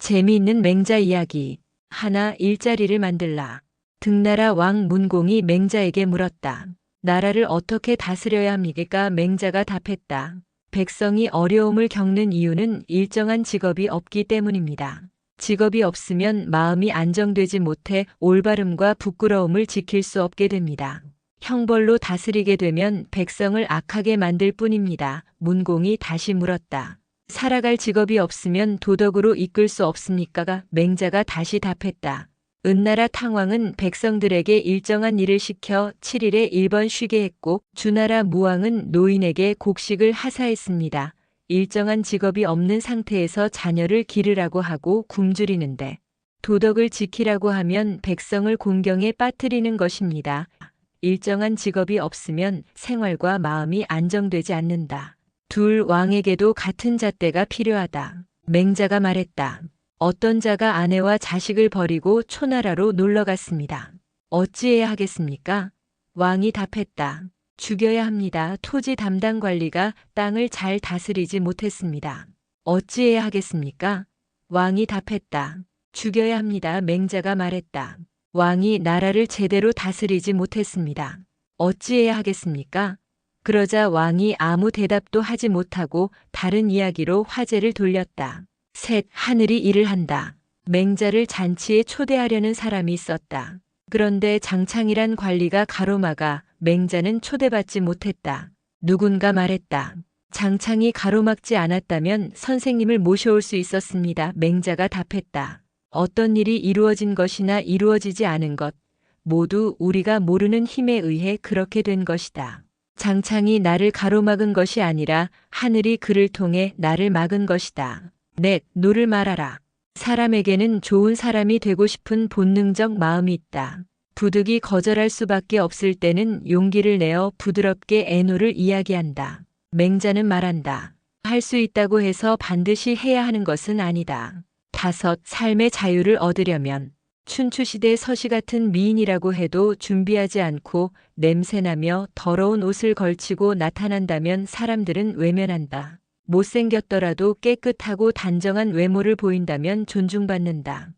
재미있는 맹자 이야기. 하나 일자리를 만들라. 등나라 왕 문공이 맹자에게 물었다. 나라를 어떻게 다스려야 합니까? 맹자가 답했다. 백성이 어려움을 겪는 이유는 일정한 직업이 없기 때문입니다. 직업이 없으면 마음이 안정되지 못해 올바름과 부끄러움을 지킬 수 없게 됩니다. 형벌로 다스리게 되면 백성을 악하게 만들 뿐입니다. 문공이 다시 물었다. 살아갈 직업이 없으면 도덕으로 이끌 수 없습니까? 맹자가 다시 답했다. 은나라 탕왕은 백성들에게 일정한 일을 시켜 7일에 1번 쉬게 했고 주나라 무왕은 노인에게 곡식을 하사했습니다. 일정한 직업이 없는 상태에서 자녀를 기르라고 하고 굶주리는데 도덕을 지키라고 하면 백성을 공경에 빠뜨리는 것입니다. 일정한 직업이 없으면 생활과 마음이 안정되지 않는다. 둘 왕에게도 같은 잣대가 필요하다. 맹자가 말했다. 어떤 자가 아내와 자식을 버리고 초나라로 놀러 갔습니다. 어찌해야 하겠습니까? 왕이 답했다. 죽여야 합니다. 토지 담당 관리가 땅을 잘 다스리지 못했습니다. 어찌해야 하겠습니까? 왕이 답했다. 죽여야 합니다. 맹자가 말했다. 왕이 나라를 제대로 다스리지 못했습니다. 어찌해야 하겠습니까? 그러자 왕이 아무 대답도 하지 못하고 다른 이야기로 화제를 돌렸다. 셋, 하늘이 일을 한다. 맹자를 잔치에 초대하려는 사람이 있었다. 그런데 장창이란 관리가 가로막아 맹자는 초대받지 못했다. 누군가 말했다. 장창이 가로막지 않았다면 선생님을 모셔올 수 있었습니다. 맹자가 답했다. 어떤 일이 이루어진 것이나 이루어지지 않은 것, 모두 우리가 모르는 힘에 의해 그렇게 된 것이다. 장창이 나를 가로막은 것이 아니라 하늘이 그를 통해 나를 막은 것이다. 넷, 노를 말하라. 사람에게는 좋은 사람이 되고 싶은 본능적 마음이 있다. 부득이 거절할 수밖에 없을 때는 용기를 내어 부드럽게 애노를 이야기한다. 맹자는 말한다. 할 수 있다고 해서 반드시 해야 하는 것은 아니다. 다섯, 삶의 자유를 얻으려면 춘추시대 서시 같은 미인이라고 해도 준비하지 않고 냄새나며 더러운 옷을 걸치고 나타난다면 사람들은 외면한다. 못생겼더라도 깨끗하고 단정한 외모를 보인다면 존중받는다.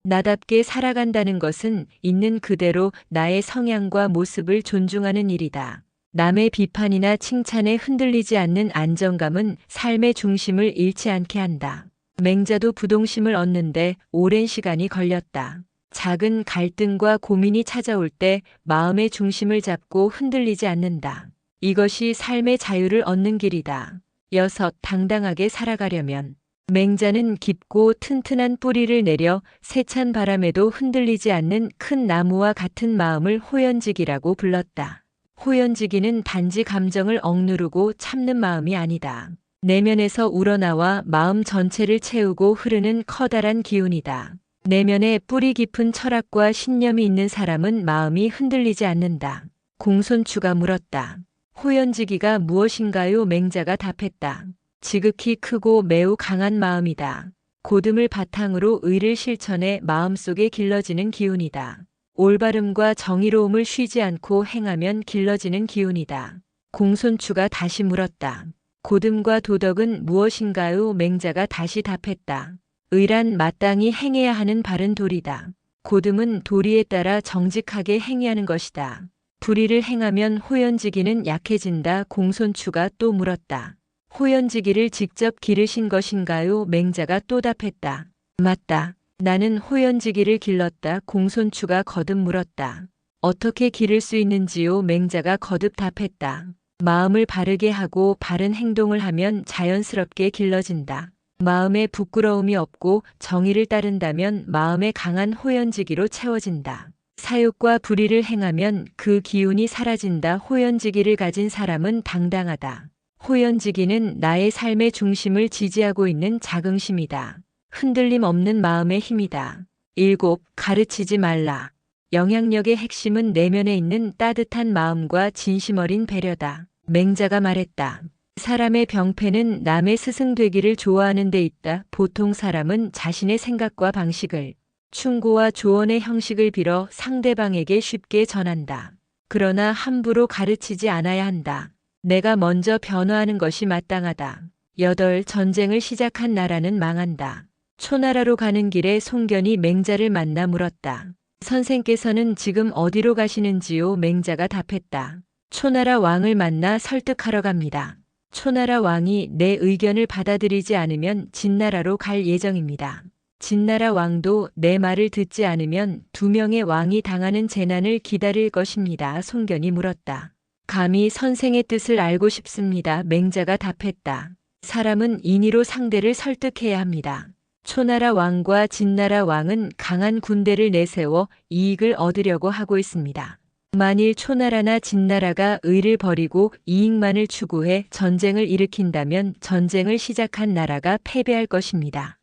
나답게 살아간다는 것은 있는 그대로 나의 성향과 모습을 존중하는 일이다. 남의 비판이나 칭찬에 흔들리지 않는 안정감은 삶의 중심을 잃지 않게 한다. 맹자도 부동심을 얻는데 오랜 시간이 걸렸다. 작은 갈등과 고민이 찾아올 때 마음의 중심을 잡고 흔들리지 않는다. 이것이 삶의 자유를 얻는 길이다. 여섯, 당당하게 살아가려면 맹자는 깊고 튼튼한 뿌리를 내려 세찬 바람에도 흔들리지 않는 큰 나무와 같은 마음을 호연지기라고 불렀다. 호연지기는 단지 감정을 억누르고 참는 마음이 아니다. 내면에서 우러나와 마음 전체를 채우고 흐르는 커다란 기운이다. 내면에 뿌리 깊은 철학과 신념이 있는 사람은 마음이 흔들리지 않는다. 공손추가 물었다. 호연지기가 무엇인가요? 맹자가 답했다. 지극히 크고 매우 강한 마음이다. 고듬을 바탕으로 의를 실천해 마음속에 길러지는 기운이다. 올바름과 정의로움을 쉬지 않고 행하면 길러지는 기운이다. 공손추가 다시 물었다. 고듬과 도덕은 무엇인가요? 맹자가 다시 답했다. 의란 마땅히 행해야 하는 바른 도리다. 고듬은 도리에 따라 정직하게 행해하는 것이다. 불의를 행하면 호연지기는 약해진다. 공손추가 또 물었다. 호연지기를 직접 기르신 것인가요? 맹자가 또 답했다. 맞다. 나는 호연지기를 길렀다. 공손추가 거듭 물었다. 어떻게 기를 수 있는지요? 맹자가 거듭 답했다. 마음을 바르게 하고 바른 행동을 하면 자연스럽게 길러진다. 마음에 부끄러움이 없고 정의를 따른다면 마음에 강한 호연지기로 채워진다. 사욕과 불의를 행하면 그 기운이 사라진다. 호연지기를 가진 사람은 당당하다. 호연지기는 나의 삶의 중심을 지지하고 있는 자긍심이다. 흔들림 없는 마음의 힘이다. 일곱, 가르치지 말라. 영향력의 핵심은 내면에 있는 따뜻한 마음과 진심 어린 배려다. 맹자가 말했다. 사람의 병폐는 남의 스승 되기를 좋아하는 데 있다. 보통 사람은 자신의 생각과 방식을 충고와 조언의 형식을 빌어 상대방에게 쉽게 전한다. 그러나 함부로 가르치지 않아야 한다. 내가 먼저 변화하는 것이 마땅하다. 여덟, 전쟁을 시작한 나라는 망한다. 초나라로 가는 길에 송견이 맹자를 만나 물었다. 선생께서는 지금 어디로 가시는지요? 맹자가 답했다. 초나라 왕을 만나 설득하러 갑니다. 초나라 왕이 내 의견을 받아들이지 않으면 진나라로 갈 예정입니다. 진나라 왕도 내 말을 듣지 않으면 2명의 왕이 당하는 재난을 기다릴 것입니다. 송견이 물었다. 감히 선생의 뜻을 알고 싶습니다. 맹자가 답했다. 사람은 인의로 상대를 설득해야 합니다. 초나라 왕과 진나라 왕은 강한 군대를 내세워 이익을 얻으려고 하고 있습니다. 만일 초나라나 진나라가 의를 버리고 이익만을 추구해 전쟁을 일으킨다면 전쟁을 시작한 나라가 패배할 것입니다.